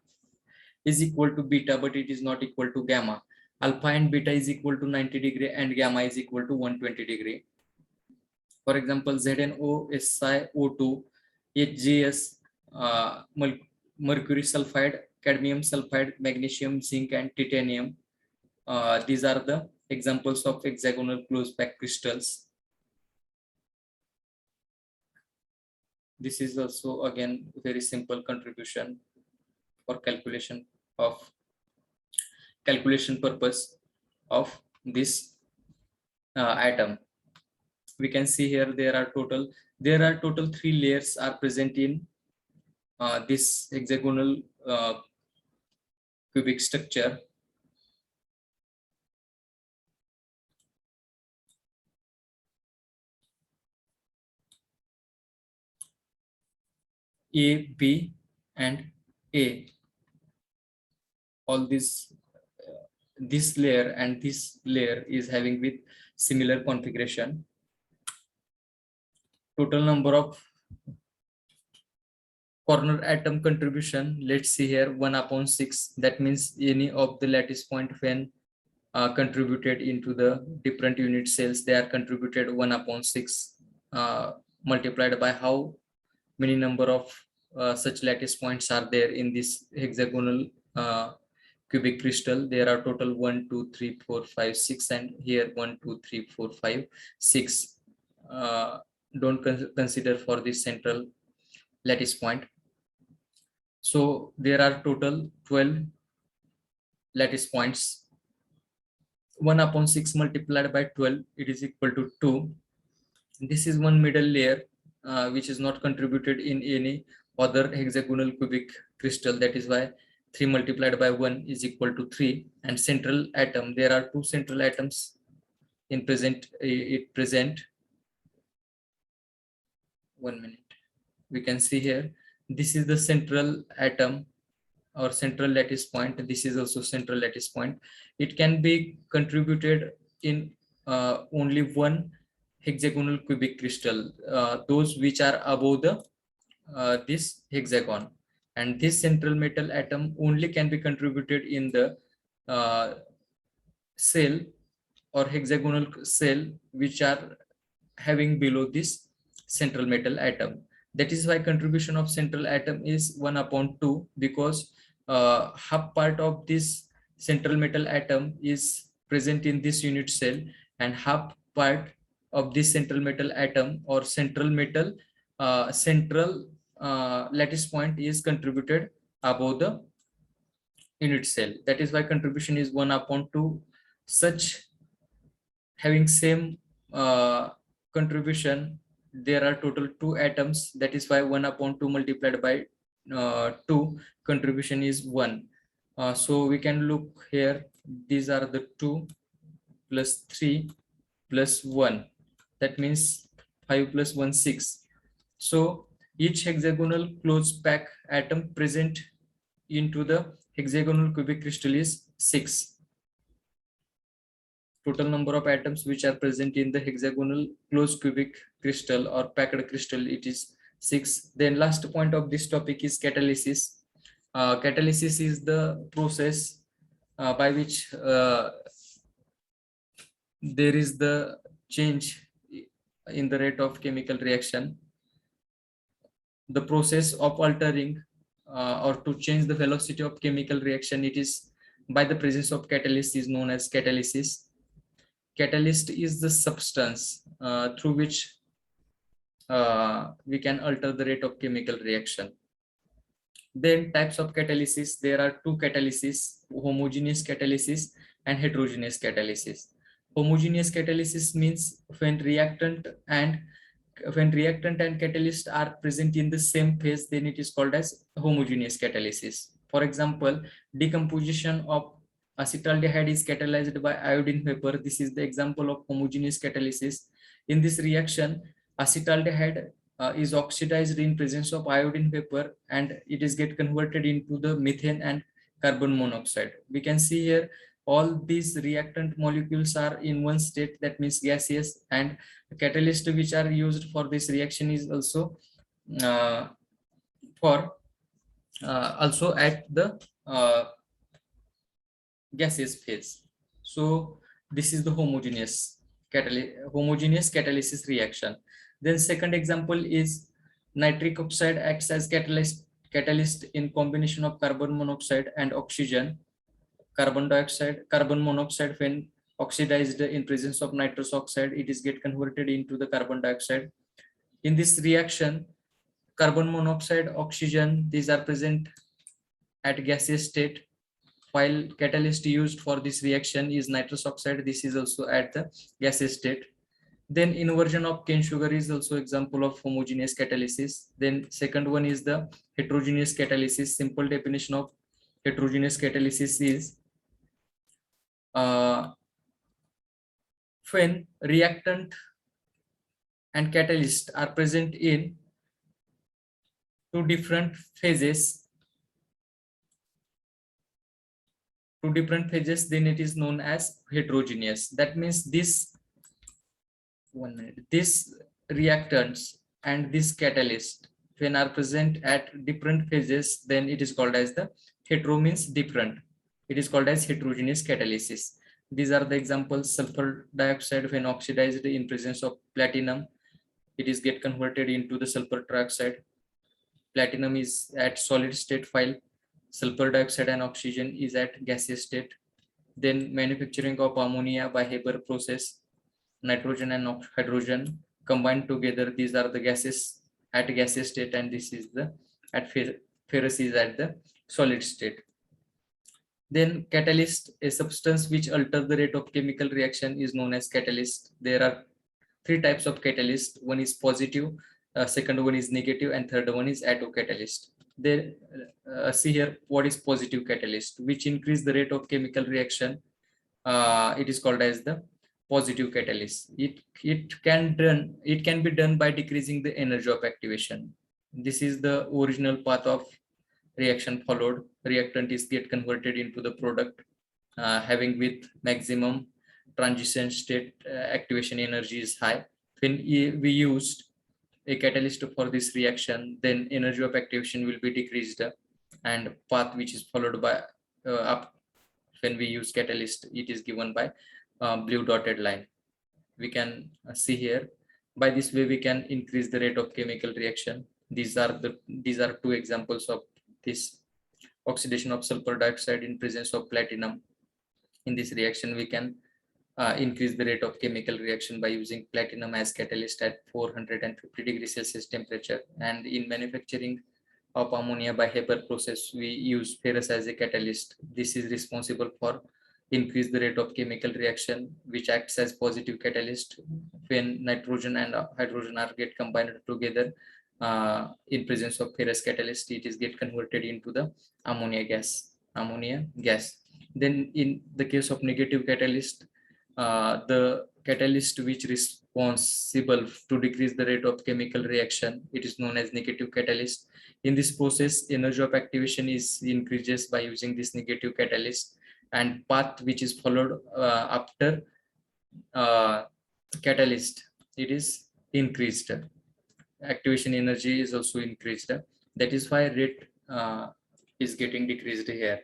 is equal to beta, but it is not equal to gamma. Alpha and beta is equal to 90 degree and gamma is equal to 120 degree. For example, ZnO, SiO2, HGS, mercury sulfide, cadmium sulfide, magnesium, zinc, and titanium. These are the examples of hexagonal closed pack crystals. This is also again very simple contribution for calculation purpose of this atom. We can see here there are total 3 layers are present in this hexagonal cubic structure. A, B, and A. All this layer and this layer is having with similar configuration. Total number of corner atom contribution, let's see here, 1 upon 6. That means any of the lattice point when contributed into the different unit cells, they are contributed 1 upon 6 multiplied by how many number of such lattice points are there in this hexagonal cubic crystal. There are total 1, 2, 3, 4, 5, 6, and here 1, 2, 3, 4, 5, 6. Don't consider for this central lattice point. So there are total 12 lattice points. 1 upon 6 multiplied by 12, it is equal to 2. This is one middle layer which is not contributed in any other hexagonal cubic crystal. That is why 3 multiplied by 1 is equal to 3. And central atom, there are two central atoms in present. It present. 1 minute. We can see here, this is the central atom or central lattice point. This is also central lattice point. It can be contributed in only one hexagonal cubic crystal, those which are above the this hexagon. And this central metal atom only can be contributed in the cell or hexagonal cell which are having below this central metal atom. That is why contribution of central atom is 1/2, because half part of this central metal atom is present in this unit cell, and half part of this central metal atom or central metal central lattice point is contributed above the unit cell. That is why contribution is 1/2. Such having same contribution, there are total 2 atoms. That is why 1/2 multiplied by 2, contribution is 1. So we can look here, these are the 2 plus 3 plus 1. That means 5 plus 1, 6. So each hexagonal closed pack atom present into the hexagonal cubic crystal is 6. Total number of atoms which are present in the hexagonal closed cubic crystal or packed crystal, it is 6. Then last point of this topic is catalysis. Catalysis is the process by which there is the change in the rate of chemical reaction. The process of altering or to change the velocity of chemical reaction, it is by the presence of catalyst, is known as catalysis. Catalyst is the substance through which we can alter the rate of chemical reaction. Then types of catalysis, there are 2 catalysis: homogeneous catalysis and heterogeneous catalysis. Homogeneous catalysis means when reactant and catalyst are present in the same phase, then it is called as homogeneous catalysis. For example, decomposition of acetaldehyde is catalyzed by iodine vapor. This is the example of homogeneous catalysis. In this reaction, acetaldehyde is oxidized in presence of iodine vapor, and it is get converted into the methane and carbon monoxide. We can see here all these reactant molecules are in one state, that means gaseous, and the catalyst which are used for this reaction is also also at the gaseous phase. So this is the homogeneous catalysis reaction. Then second example is nitric oxide acts as catalyst in combination of carbon monoxide and oxygen. Carbon monoxide, when oxidized in presence of nitrous oxide, it is get converted into the carbon dioxide. In this reaction, carbon monoxide, oxygen, these are present at gaseous state, while catalyst used for this reaction is nitrous oxide. This is also at the gaseous state. Then inversion of cane sugar is also example of homogeneous catalysis. Then second one is the heterogeneous catalysis. Simple definition of heterogeneous catalysis is when reactant and catalyst are present in 2 different phases, then it is known as heterogeneous. That means this reactants and this catalyst, when are present at different phases, then it is called as the hetero, means different. It is called as heterogeneous catalysis. These are the examples: sulfur dioxide, when oxidized in presence of platinum, it is get converted into the sulfur trioxide. Platinum is at solid state, while sulfur dioxide and oxygen is at gaseous state. Then manufacturing of ammonia by Haber process, nitrogen and hydrogen combined together, these are the gases at gaseous state, and this is the at ferrous is at the solid state. Then catalyst, a substance which alters the rate of chemical reaction, is known as catalyst. There are 3 types of catalyst. One is positive, second one is negative, and third one is autocatalyst. Then see here what is positive catalyst, which increase the rate of chemical reaction. It is called as the positive catalyst. It can be done by decreasing the energy of activation. This is the original path of reaction followed. Reactant is get converted into the product having with maximum transition state activation energy is high. When we used a catalyst for this reaction, then energy of activation will be decreased, and path which is followed by up when we use catalyst, it is given by blue dotted line. We can see here. By this way, we can increase the rate of chemical reaction. These are two examples of this oxidation of sulfur dioxide in presence of platinum. In this reaction, we can increase the rate of chemical reaction by using platinum as catalyst at 450 degrees Celsius temperature. And in manufacturing of ammonia by Haber process, we use ferrous as a catalyst. This is responsible for increase the rate of chemical reaction, which acts as positive catalyst when nitrogen and hydrogen are get combined together. In presence of ferrous catalyst, it is get converted into the ammonia gas. Then in the case of negative catalyst, the catalyst which responsible to decrease the rate of chemical reaction, it is known as negative catalyst. In this process, energy of activation is increases by using this negative catalyst, and path which is followed after catalyst, it is increased. Activation energy is also increased. That is why rate is getting decreased here.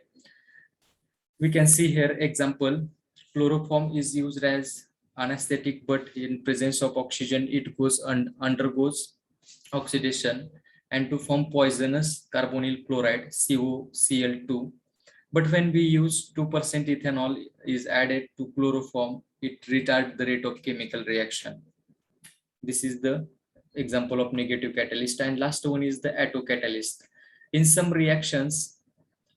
We can see here example, chloroform is used as anesthetic, but in presence of oxygen, it goes undergoes oxidation and to form poisonous carbonyl chloride, COCl2. But when we use 2% ethanol is added to chloroform, it retards the rate of chemical reaction. This is the example of negative catalyst. And last one is the attocatalyst. In some reactions,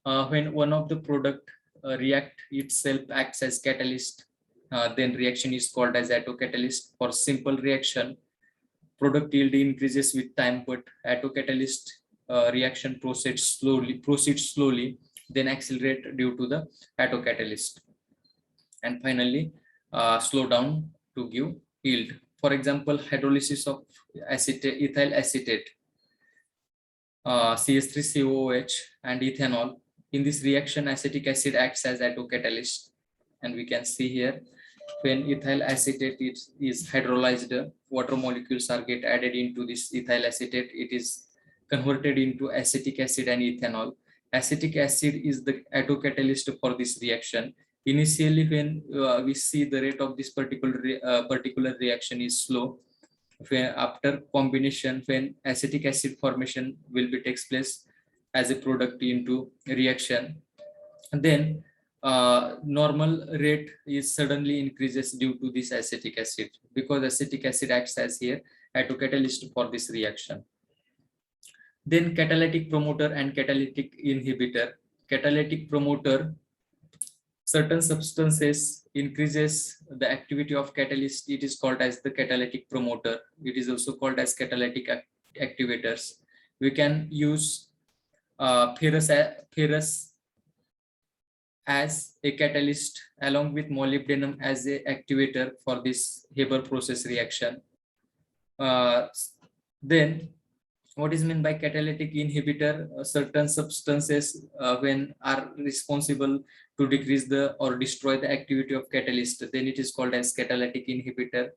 when one of the product react itself acts as catalyst, then reaction is called as attocatalyst. For simple reaction, product yield increases with time, but attocatalyst reaction proceeds slowly, then accelerate due to the attocatalyst, and finally slow down to give yield. For example, hydrolysis of ethyl acetate, CH3COOH and ethanol. In this reaction, acetic acid acts as attocatalyst, and we can see here when ethyl acetate is hydrolyzed, water molecules are get added into this ethyl acetate. It is converted into acetic acid and ethanol. Acetic acid is the attocatalyst for this reaction. Initially, when we see the rate of this particular reaction is slow, after combination, when acetic acid formation will be takes place as a product into reaction, then normal rate is suddenly increases due to this acetic acid, because acetic acid acts as here attocatalyst for this reaction. Then catalytic promoter and catalytic inhibitor. Catalytic promoter, certain substances increases the activity of catalyst, it is called as the catalytic promoter. It is also called as catalytic activators. We can use ferrous as a catalyst along with molybdenum as a activator for this Haber process reaction. Then what is meant by catalytic inhibitor? Certain substances when are responsible to decrease the or destroy the activity of catalyst, then it is called as catalytic inhibitor.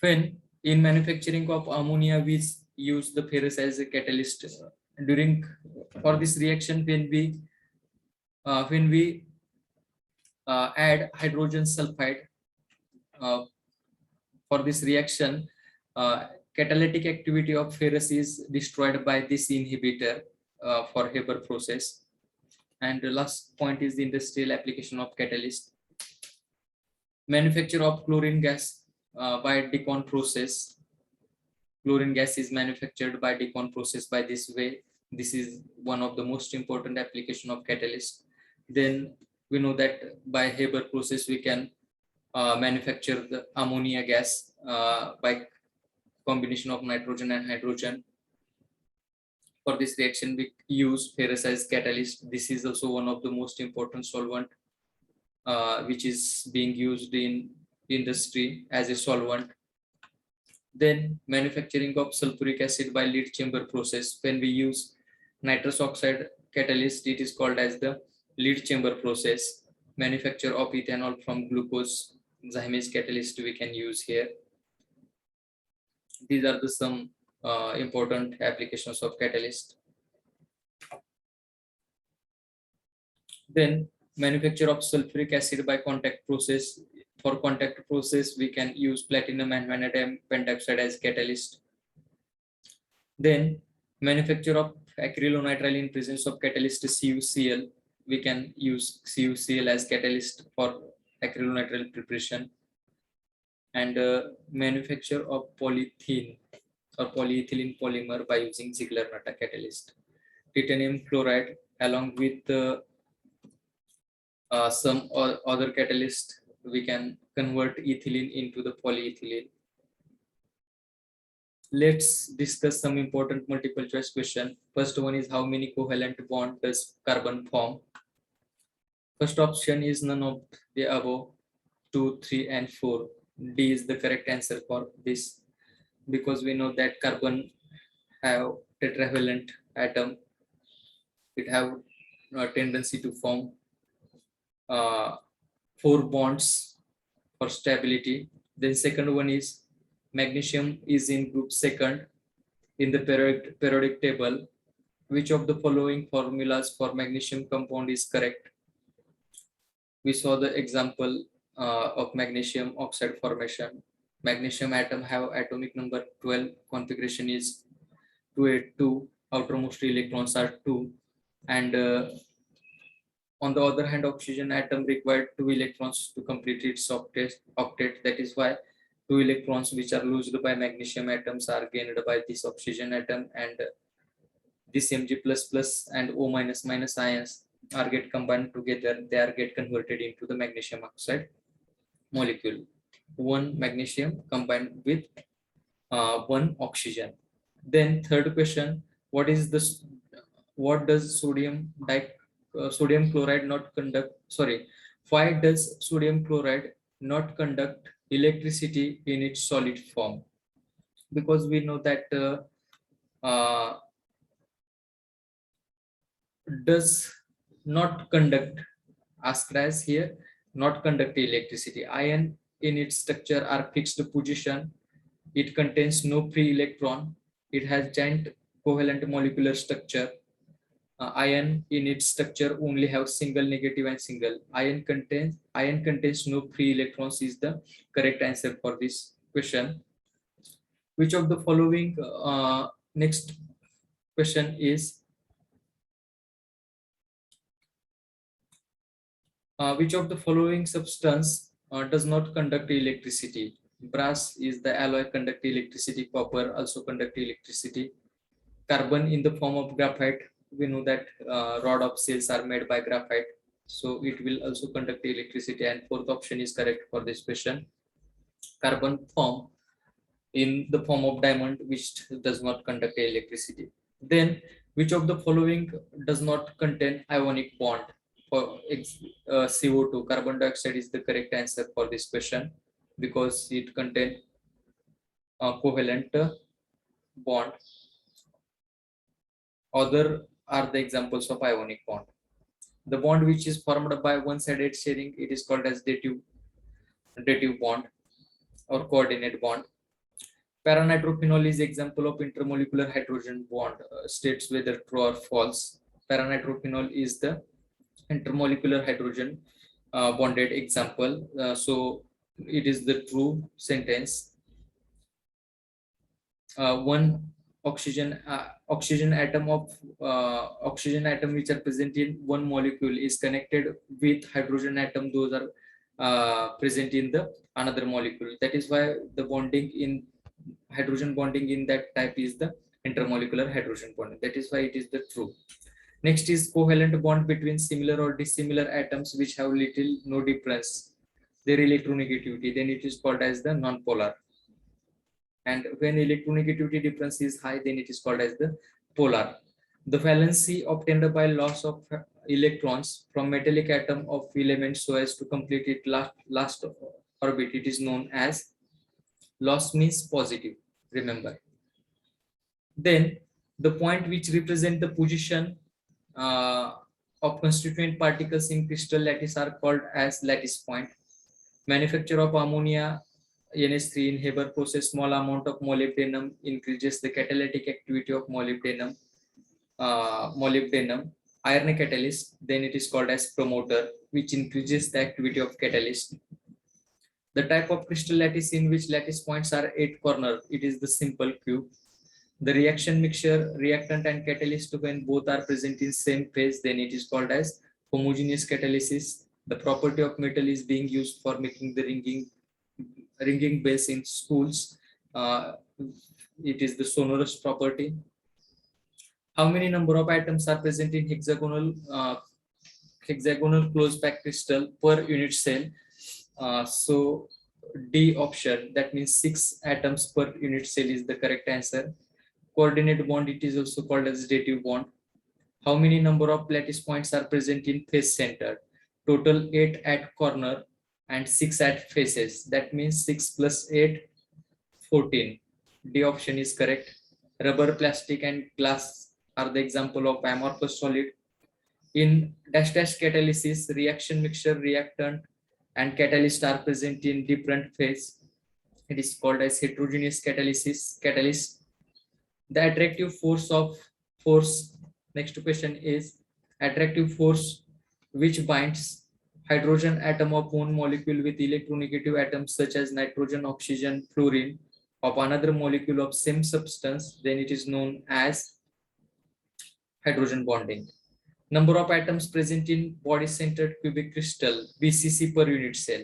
When in manufacturing of ammonia, we use the ferrous as a catalyst. During for this reaction, when we add hydrogen sulfide for this reaction, catalytic activity of ferrous is destroyed by this inhibitor for Haber process. And the last point is the industrial application of catalyst. Manufacture of chlorine gas by Decon process. Chlorine gas is manufactured by Decon process by this way. This is one of the most important application of catalyst. Then we know that by Haber process we can manufacture the ammonia gas by combination of nitrogen and hydrogen. For this reaction, we use ferrous as catalyst. This is also one of the most important solvent which is being used in industry as a solvent. Then manufacturing of sulfuric acid by lead chamber process. When we use nitrous oxide catalyst, it is called as the lead chamber process. Manufacture of ethanol from glucose Zymes catalyst we can use here. These are the some important applications of catalyst. Then manufacture of sulfuric acid by contact process. For contact process, we can use platinum and vanadium pentoxide as catalyst. Then manufacture of acrylonitrile in presence of catalyst CuCl. We can use CuCl as catalyst for acrylonitrile preparation. And manufacture of polythene or polyethylene polymer by using Ziegler-Natta catalyst. Titanium chloride along with some other catalyst, we can convert ethylene into the polyethylene. Let's discuss some important multiple choice question. First one is, how many covalent bond does carbon form? First option is none of the above, 2, 3, and 4. D is the correct answer for this, because we know that carbon have tetravalent atom. It have a tendency to form 4 bonds for stability. Then second one is magnesium is in group second in the periodic table. Which of the following formulas for magnesium compound is correct? We saw the example of magnesium oxide formation. Magnesium atom have atomic number 12, configuration is 282, outermost electrons are 2, and on the other hand, oxygen atom required 2 electrons to complete its octet. That is why 2 electrons which are loosed by magnesium atoms are gained by this oxygen atom, and this Mg++ and O-, ions are get combined together. They are get converted into the magnesium oxide molecule. 1 magnesium combined with 1 oxygen. Then third question, what does sodium chloride not conduct, why does sodium chloride not conduct electricity in its solid form? Because we know that does not conduct, asked as here, not conduct electricity. Ion in its structure are fixed position. It contains no free electron. It has giant covalent molecular structure. Ion in its structure only have single negative and single. Ion contains no free electrons is the correct answer for this question. Which of the following, next question is, which of the following substance does not conduct electricity? Brass is the alloy conduct electricity. Copper also conduct electricity. Carbon in the form of graphite. We know that rod of cells are made by graphite, so it will also conduct electricity. And fourth option is correct for this question. Carbon form in the form of diamond, which does not conduct electricity. Then, which of the following does not contain ionic bond? For CO2, carbon dioxide is the correct answer for this question, because it contains a covalent bond. Other are the examples of ionic bond. The bond which is formed by one-sided sharing, it is called as dative bond or coordinate bond. Paranitrophenol is example of intermolecular hydrogen bond. States whether true or false. Paranitrophenol is the intermolecular hydrogen bonded example. So it is the true sentence. One oxygen atom which are present in one molecule is connected with hydrogen atom. Those are present in the another molecule. That is why the bonding in hydrogen bonding in that type is the intermolecular hydrogen bonding. That is why it is the true. Next is covalent bond between similar or dissimilar atoms which have little no difference their electronegativity. Then it is called as the non-polar. And when electronegativity difference is high, then it is called as the polar. The valency obtained by loss of electrons from metallic atom of element so as to complete its last orbit, it is known as loss means positive, remember. Then the point which represent the position uh, of constituent particles in crystal lattice are called as lattice point. Manufacture of ammonia NH3 in Haber process, small amount of molybdenum increases the catalytic activity of molybdenum. Iron catalyst, then it is called as promoter, which increases the activity of catalyst. The type of crystal lattice in which lattice points are 8 corner, it is the simple cube. The reaction mixture, reactant and catalyst, when both are present in same phase, then it is called as homogeneous catalysis. The property of metal is being used for making the ringing base in schools. It is the sonorous property. How many number of atoms are present in hexagonal closed packed crystal per unit cell? So D option, that means 6 atoms per unit cell is the correct answer. Coordinate bond, it is also called as dative bond. How many number of lattice points are present in face center? Total 8 at corner and 6 at faces. That means 6 plus 8, 14. D option is correct. Rubber, plastic and glass are the example of amorphous solid. In dash dash catalysis, reaction mixture, reactant and catalyst are present in different phase. It is called as heterogeneous catalyst. The attractive force, next question is attractive force which binds hydrogen atom of one molecule with electronegative atoms such as nitrogen, oxygen, fluorine of another molecule of same substance, then it is known as hydrogen bonding. Number of atoms present in body-centered cubic crystal, BCC per unit cell.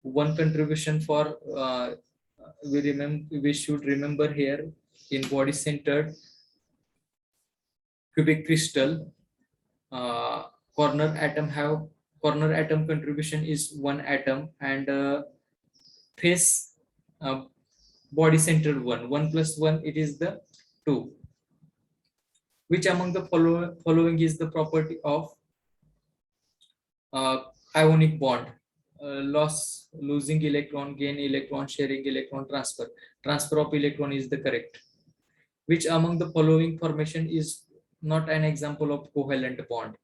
One contribution for we should remember here, in body-centered cubic crystal, corner atom contribution is 1 atom, and face body-centered 1 plus 1, it is the 2. Which among the following is the property of ionic bond? Losing electron, gain electron, sharing electron, transfer of electron is the correct. Which among the following formation is not an example of covalent bond?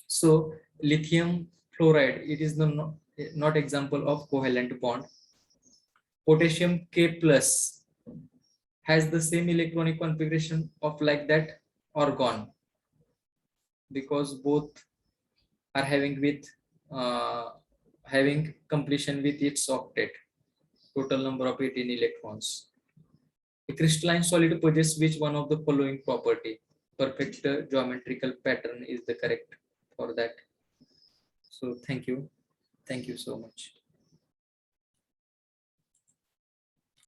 So lithium fluoride, it is the not example of covalent bond. Potassium K plus has the same electronic configuration of like that argon, because both are having completion with its octet, total number of 18 electrons. A crystalline solid possesses which one of the following property? Perfect geometrical pattern is the correct for that. So thank you so much.